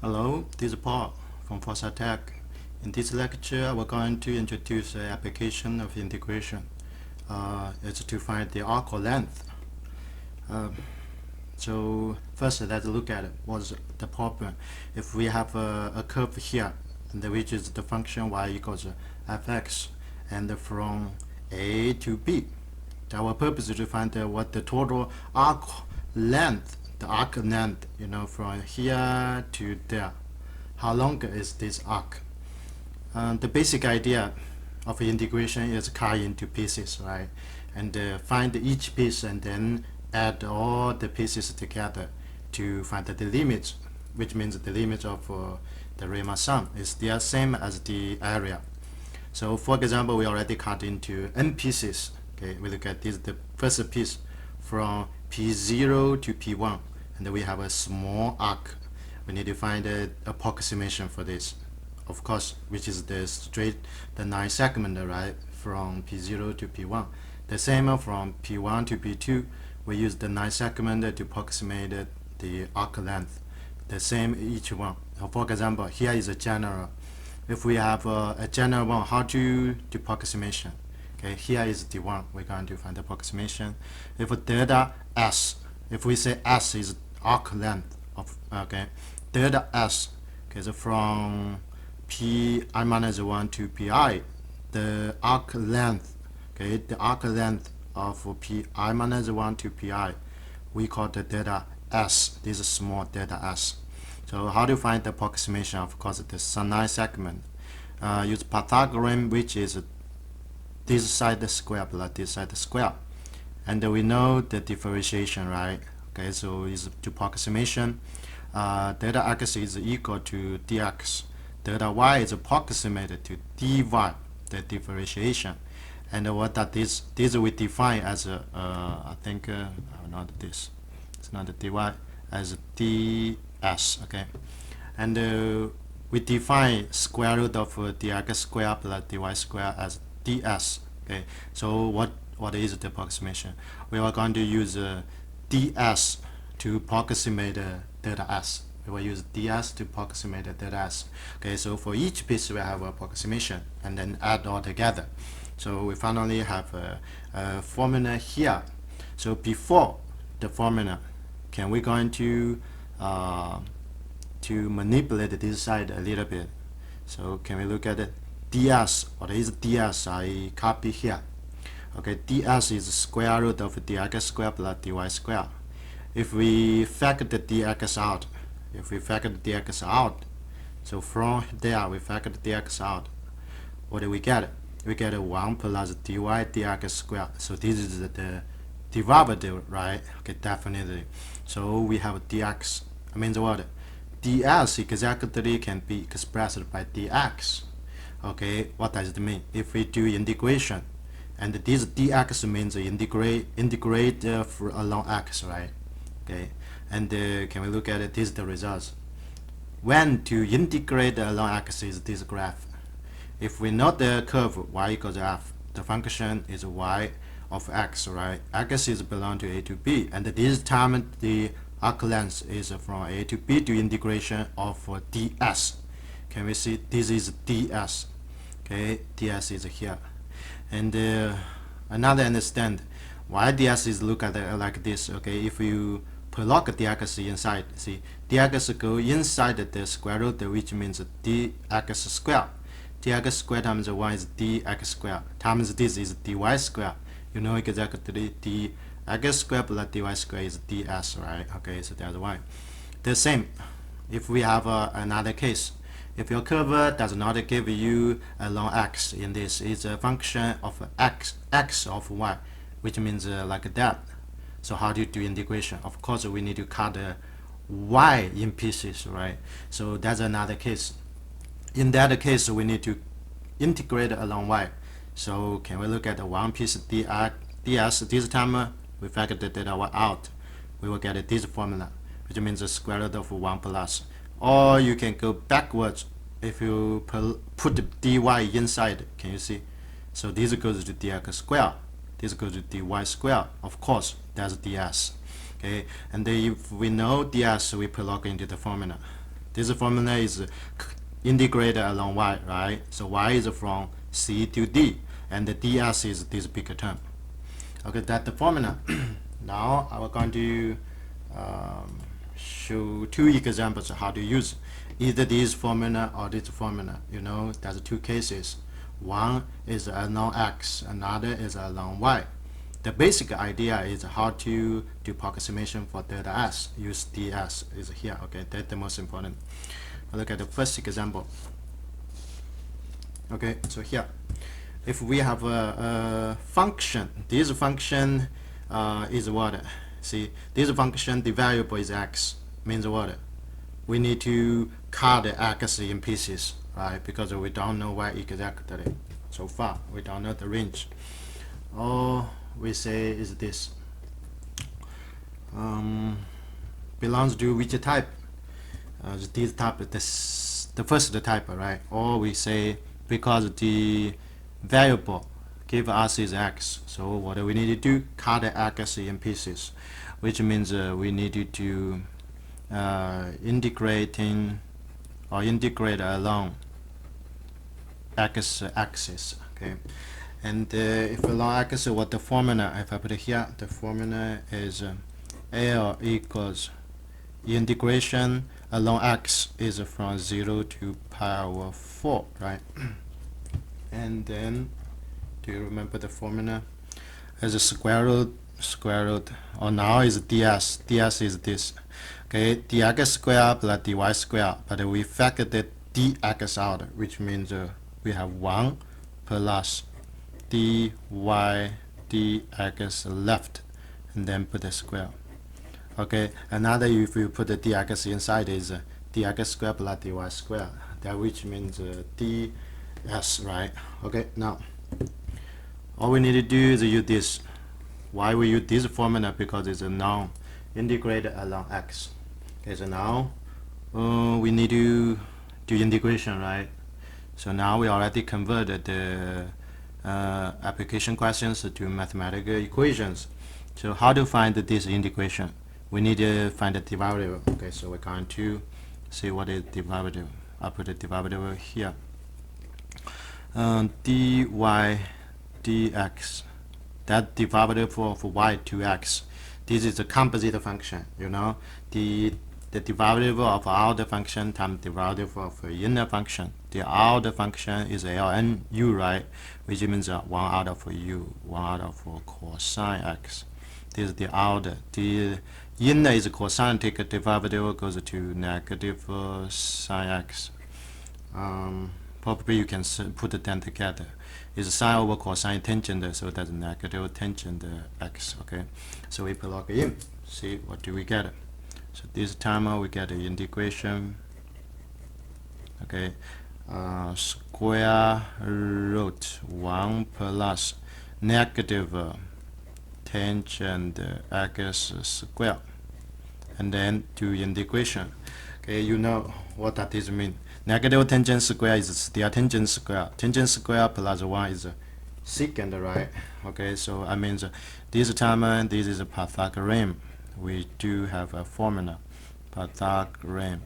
Hello, this is Paul from Foresight Tech. In this lecture, we're going to introduce the application of integration. It's to find the arc or length. So first, let's look at what's the problem. If we have a curve here, and which is the function y equals fx, and from a to b, our purpose is to find what the total arc length, from here to there. How long is this arc? The basic idea of integration is cut into pieces, right? And find each piece and then add all the pieces together to find the limit, which means the limit of the Riemann sum is the same as the area. So for example, we already cut into n pieces. Okay, we look at this, the first piece from P0 to P1, and then we have a small arc. We need to find an approximation for this, of course, which is the 9 segment, right, from P0 to P1. The same from P1 to P2, we use the 9 segment to approximate the arc length. The same each one. For example, here is a general. If we have a general one, how to do approximation? Okay, here is the one we're going to find the approximation. If delta s, if we say s is arc length of, okay, delta s, okay, so from pi minus 1 to pi, the arc length, okay, the arc length of pi minus 1 to pi, we call the delta s. This is small delta s. So how to find the approximation? Of course, the 9 segment. Use Pythagorean, which is this side square plus this side square, and we know the differentiation, right? Okay, so is to approximation. Delta x is equal to dx. Delta y is approximated to dy, the differentiation. And what that is? This we define as I think not this. It's not the dy, as ds. Okay, and we define square root of dx square plus dy square as ds. Okay, so what is the approximation? We are going to use ds to approximate delta s. We will use ds to approximate delta s. Okay, so for each piece we have approximation and then add all together. So we finally have a formula here. So before the formula, can we going to manipulate this side a little bit? So can we look at it? ds, what is ds? I copy here. Okay, ds is square root of dx square plus dy square. If we factor the dx out, so from there we factor the dx out, what do we get? We get 1 plus dy dx square. So this is the derivative, right? Okay, definitely. So we have dx. I mean what? ds exactly can be expressed by dx. Okay, what does it mean? If we do integration, and this dx means integrate along x, right? Okay, and can we look at it? This is the results. When to integrate along x is this graph. If we know the curve y equals f, the function is y of x, right? X is belong to a to b, and this time the arc length is from a to b to integration of ds. Can we see this is ds? Okay, ds is here, and another understand why ds is look at it like this. Okay, if you plug dx inside, see dx go inside the square root, which means dx square. Dx square times 1 is dx square times this is dy square. You know exactly dx square plus dy square is ds, right? Okay, so that's why. The same if we have another case. If your curve does not give you a long x, in this is a function of x of y, which means like that. So how do you do integration? Of course, we need to cut y in pieces, right? So that's another case. In that case, we need to integrate along y. So can we look at the one piece ds? This time we factor the delta y out. We will get this formula, which means the square root of 1 plus. Or you can go backwards. If you put dy inside, can you see? So this goes to dx square. This goes to dy square. Of course, that's ds. Okay, and if we know ds, we plug into the formula. This formula is integrated along y, right? So y is from c to d, and the ds is this bigger term. Okay, that's the formula. Now I'm going to show two examples of how to use either this formula or this formula. You know, there's two cases. One is along x, another is along y. The basic idea is how to do approximation for delta s. Use ds is here. Okay, that's the most important. Look at the first example. Okay, so here, if we have a function, this function is what? See, this function, the variable is x, means what? We need to cut the x in pieces, right? Because we don't know y exactly. So far, we don't know the range. All we say is this. Belongs to which type? This type, the first type, right? Or we say because the variable give us is x, so what do we need to do? Cut the x in pieces, which means we need to integrate along x axis. Okay, and if along x, what the formula? If I put it here, the formula is L equals integration along x is from 0 to pi over 4, right? And then, do you remember the formula? As a square root, or now is ds. ds is this. Okay, dx square plus dy square, but we factor the dx out, which means we have 1 plus dy dx left, and then put the square. Okay, another if you put the dx inside is dx square plus dy square, that which means ds, right? Okay, now all we need to do is use this. Why we use this formula? Because it's a non-integrated along x. Okay, so now we need to do integration, right? So now we already converted the application questions to mathematical equations. So how to find this integration? We need to find the derivative. Okay, so we're going to see what is derivative. I'll put the derivative here. Dy dx, that derivative for y to x. This is a composite function. You know, the derivative of outer function times derivative of inner function. The outer function is ln u, right? Which means 1 out of u, 1 out of cosine x. This is the outer. The inner is cosine. Take a derivative, goes to negative sine x. Probably you can put them together. It's sine over cosine tangent, so that's negative tangent x. Okay, so we plug in. See what do we get? So this time we get the integration. Okay, square root 1 plus negative tangent x square, and then do integration. Okay, you know what that is mean. Negative tangent square is still tangent square. Tangent square plus 1 is secant, right? Okay, so I mean this time this is a Pythagorean. We do have a formula, Pythagorean.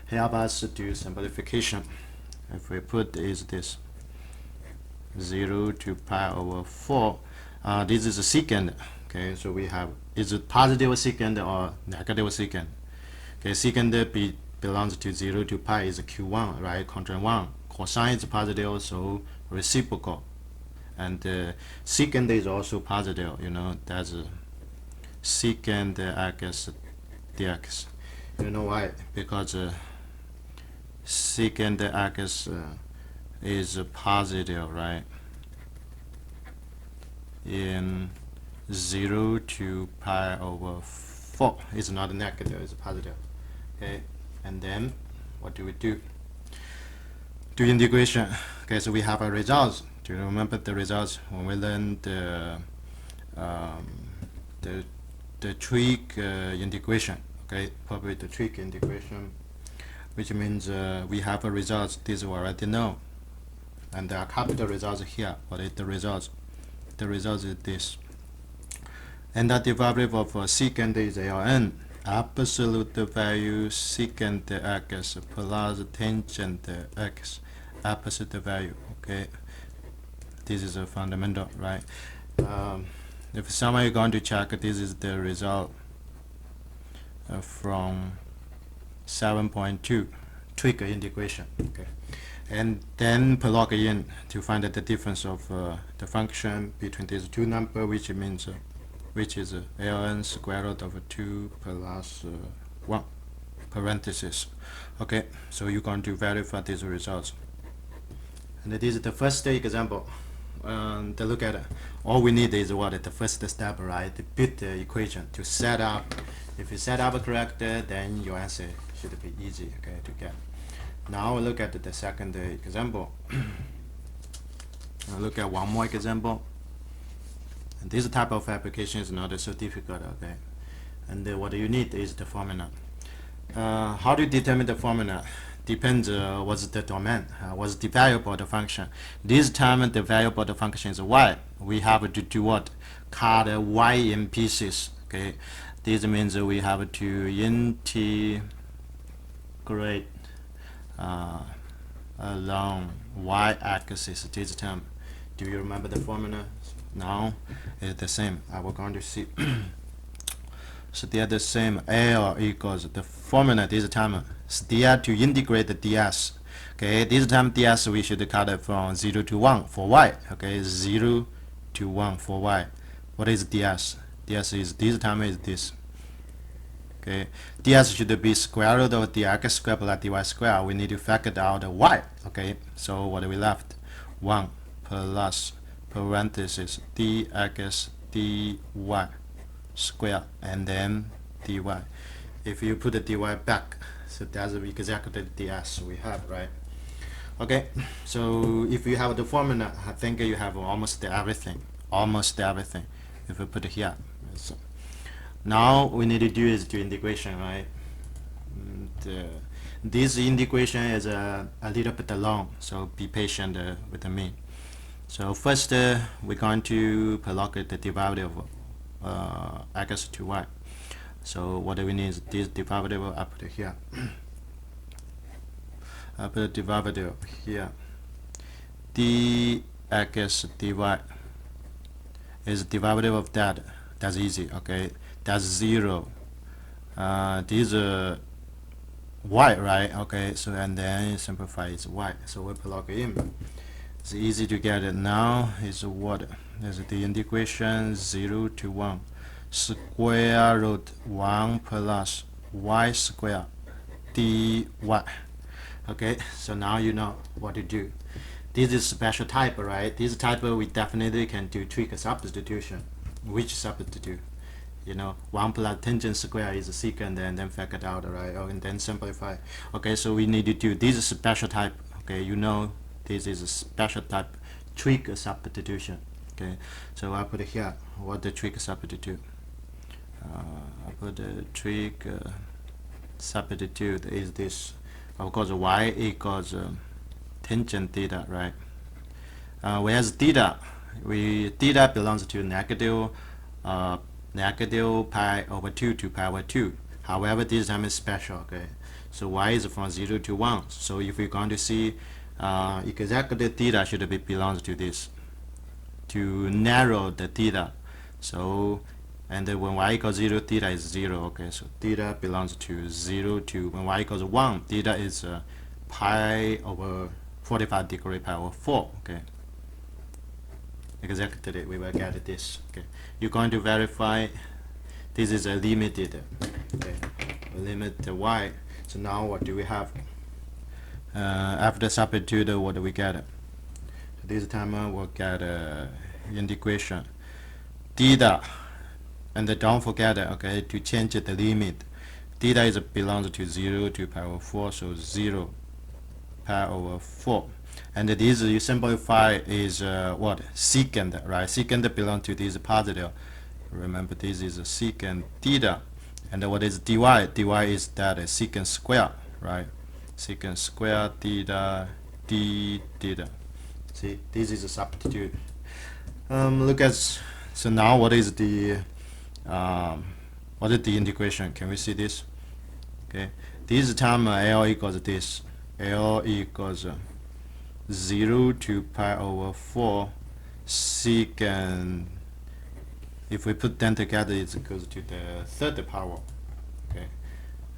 Help us do simplification. If we put is this 0 to pi over 4, this is a secant. Okay, so we have, is it positive secant or negative secant? Okay, secant belongs to 0 to pi is q1, right? Constant 1. Cosine is positive, so reciprocal. And secant is also positive, you know, that's secant x dx. You know why? Because secant x is positive, right? In 0 to pi over 4. It's not negative, it's positive. Okay, and then what do we do? Do integration. Okay, so we have our results. Do you remember the results when we learned the trig integration? Okay, probably the trig integration, which means we have a results. This we already know, and there are capital results here. What is the results? The results is this, and the derivative of secant is ln. absolute value secant x plus tangent x absolute value. Okay, this is a fundamental, right? If someone is going to check, this is the result from 7.2 Trig integration. Okay, and then plug in to find the difference of the function between these two numbers, which means which is ln square root of 2 plus 1 parenthesis. Okay, so you're going to verify these results. And this is the first example. To look at it, all we need is what? The first step, right? To build the equation, to set up. If you set up correct, then your answer should be easy, okay, to get. Now look at the second example. Look at one more example. And this type of application is not so difficult, okay. And what you need is the formula. How do you determine the formula? Depends what's the domain, what's the variable the function. This time the variable the function is y. We have to do what? Cut y in pieces. Okay, this means we have to integrate along y-axis this term. Do you remember the formula? Now it's the same. We're going to see. So they are the same. L equals the formula this time. There to integrate the ds. Okay, this time ds we should cut it from 0 to 1 for y. Okay, 0 to 1 for y. What is ds? ds is this time is this. Okay, ds should be square root of dx squared plus dy squared. We need to factor out the y. Okay, so what we left? 1 plus parenthesis dx dy square and then dy. If you put the dy back, so that's exactly the ds we have, right? Okay, so if you have the formula, I think you have almost everything. Almost everything. If we put it here, so now we need to do is do integration, right? This integration is a little bit long, so be patient with me. So first, we're going to plug the derivative of x to y. So what we need is this derivative. I put it here. I put the derivative here. dx dy is derivative of that. That's easy. Okay, that's 0. This y, right? Okay, so and then simplify it's y. So we plug in. It's easy to get it. Now is what? Is the integration 0 to 1 square root 1 plus y squared dy. Okay, so now you know what to do. This is special type, right? This type we definitely can do trig substitution. Which substitute? You know, 1 plus tangent square is secant and then factor out, right? And then simplify. Okay, so we need to do this special type. Okay, you know this is a special type trig substitution. Okay, so I put it here. What the trig substitute? I put the trig substitute is this. Of course, y equals tangent theta, right? Whereas theta belongs to negative pi over 2 to pi over 2. However, this time is special. Okay, so y is from 0 to 1. So if we're going to see exactly theta should be belongs to this to narrow the theta. So and then when y equals 0, theta is 0. Okay, so theta belongs to 0 to when y equals 1, theta is pi over 45 degree pi over 4. Okay, exactly we will get this. Okay, you're going to verify this is a limited. Okay, limit the y. So now what do we have? After substitute, what do we get? So this time we'll get integration theta, and don't forget, okay, to change the limit. Theta is belongs to 0 to pi over 4, so 0 pi over 4. And this you simplify is what? Secant, right? Secant belongs to this positive. Remember, this is a secant theta. And what is dy? dy is that secant square, right? Secant square theta d theta. See, this is a substitute. Look at, so now what is the what is the integration? Can we see this? Okay, this time L equals this. L equals 0 to pi over 4 secant. If we put them together, it goes to the third power. Okay,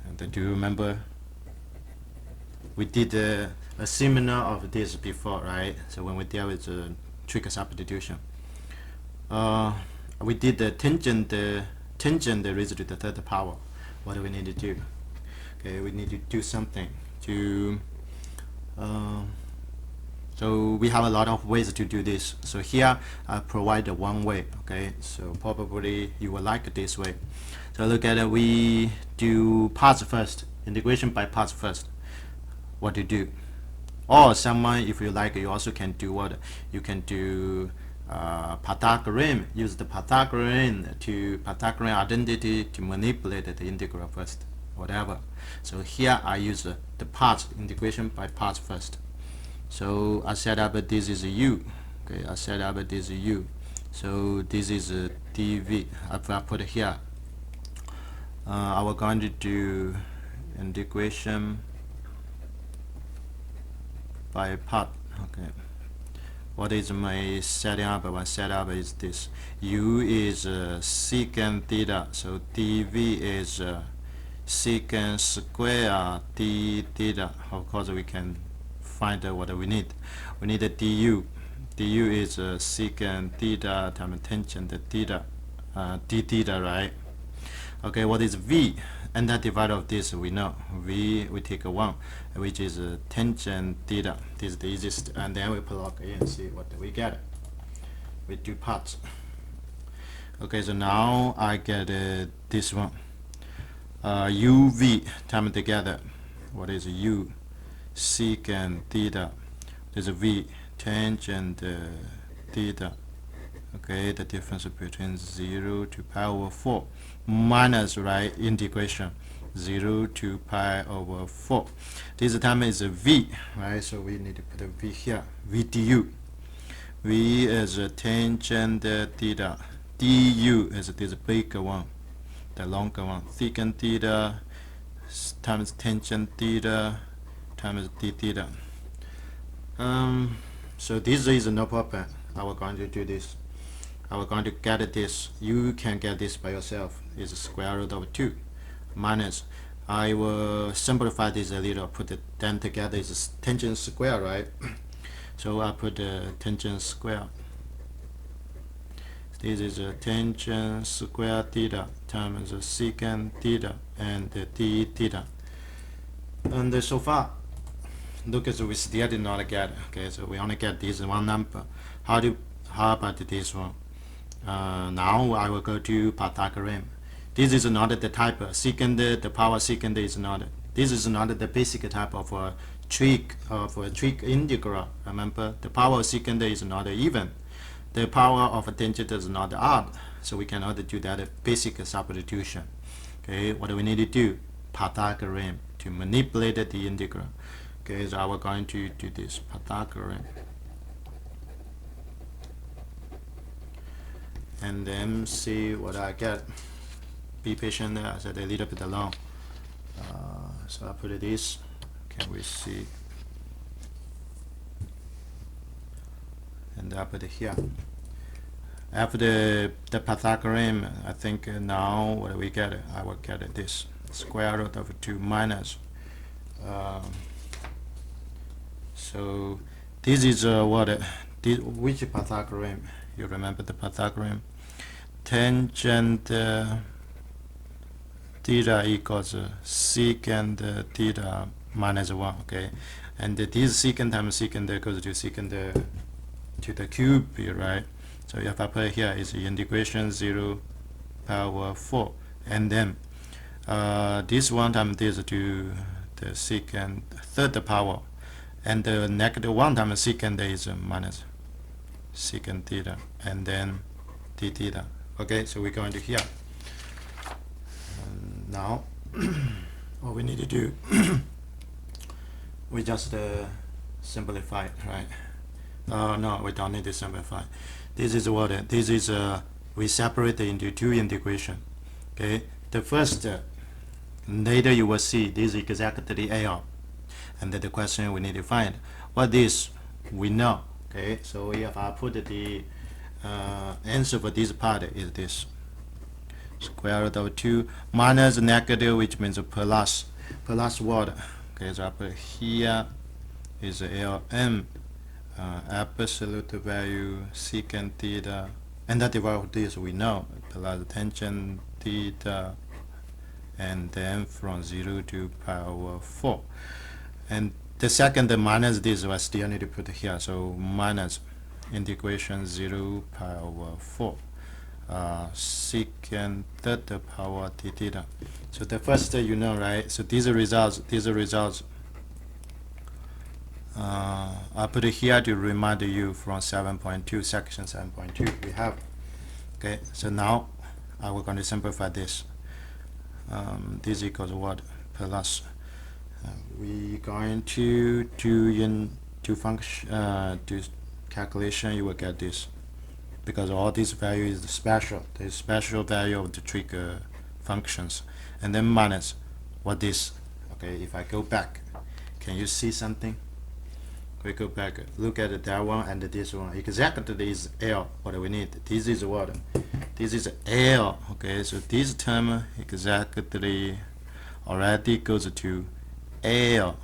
and do you remember we did a similar of this before, right? So when we deal with trig substitution, we did the tangent raised to the third power. What do we need to do? Okay, we need to do something to so we have a lot of ways to do this. So here I provide one way. Okay, so probably you will like this way. So look at it, we do parts first, integration by parts first. What to do? Or someone, if you like, you also can do what? You can do Pythagorean, use the Pythagorean identity to manipulate the integral first, whatever. So here I use the parts, integration by parts first. So I set up this is u. Okay, I set up this is u. So this is dv. If I put it here, I was going to do integration by part. Okay, what is my setting up? My setup is this: u is secant theta, so dv is secant square d theta. Of course, we can find what we need. We need a du. Du is secant theta times tangent theta, d theta, right? Okay, what is v? And that divided of this we know. V we take a 1, which is tangent theta. This is the easiest, and then we plug in and see what we get. We do parts. Okay, so now I get this one. uv time together. What is u? Secant theta. There's a v tangent theta. Okay, the difference between 0 to pi over 4 minus, right, integration 0 to pi over 4. This time is a v, right? So we need to put a v here. V du. V is a tangent theta. Du is this bigger one, the longer one. Secant theta times tangent theta times d theta. So this is no problem. I was going to do this. I was going to get this. You can get this by yourself. It's square root of 2 minus. I will simplify this a little. Put them together. It's tangent square, right? So I put tangent square. This is a tangent square theta times secant theta and d theta. And so far, look as we still did not get. Okay, so we only get this one number. How about this one? Now I will go to Pythagorean. This is not the type secant. The power secant is not. This is not the basic type of trig integral. Remember, the power secant is not even. The power of a tangent is not odd, so we cannot do that basic substitution. Okay, what do we need to do? Pythagorean to manipulate the integral. Okay, so I will going to do this Pythagorean. And then see what I get. Be patient there. I said a little bit long. So I put this. Can we see? And I put it here. After the Pythagorean, I think now what do we get? I will get this square root of 2 minus. So this is which Pythagorean? You remember the Pythagorean? Tangent theta equals secant theta minus 1. Okay, and this secant times secant goes to secant to the cube, right? So if I put it here, it's integration 0 power 4, and then this one times this to the secant third power, and the negative 1 times secant is minus secant theta, and then d theta. Okay, so we're going to here. And now what we need to do, we just simplify it, right? No, we don't need to simplify. This is what this is. We separate it into two integration. Okay, the first later you will see this is exactly L, and then the question we need to find what this we know. Okay, so if I put the answer for this part is this square root of 2 minus negative, which means plus what? Okay, so I put here is Ln absolute value secant theta, and that divided this we know, plus tangent theta, and then from 0 to pi over 4. And the second minus this I still need to put here, so minus integration 0 pi over 4 secant theta power t theta. So the first you know, right? So these results I put it here to remind you from 7.2 section 7.2 we have. Okay, so now we're going to simplify this. This equals what? Plus we going to do function do calculation. You will get this because all these value is special. The special value of the trig functions, and then minus what this. Okay, if I go back, can you see something? We go back, look at that one and this one. Exactly is L. What we need. This is what? This is L. Okay, so this term exactly already goes to L,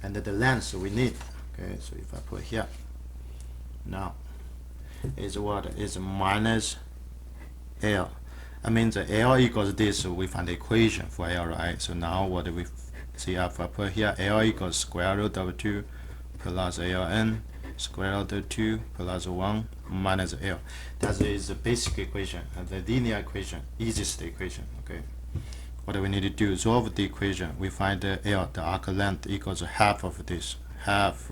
and the length we need. Okay, so if I put here, now is what? Is minus L. I mean the L equals this. So we find the equation for L, right? So now what do we see? If I put here, L equals square root of 2 plus Ln square root of 2 plus 1 minus L. That is the basic equation, the linear equation, easiest equation. Okay, what do we need to do? Solve the equation. We find the L, the arc length, equals half of this, half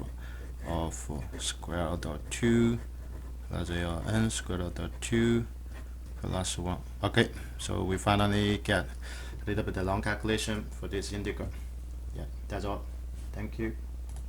of square root of 2 plus Ln square root of 2 plus 1. Okay, so we finally get a little bit of long calculation for this integral. Yeah, that's all. Thank you.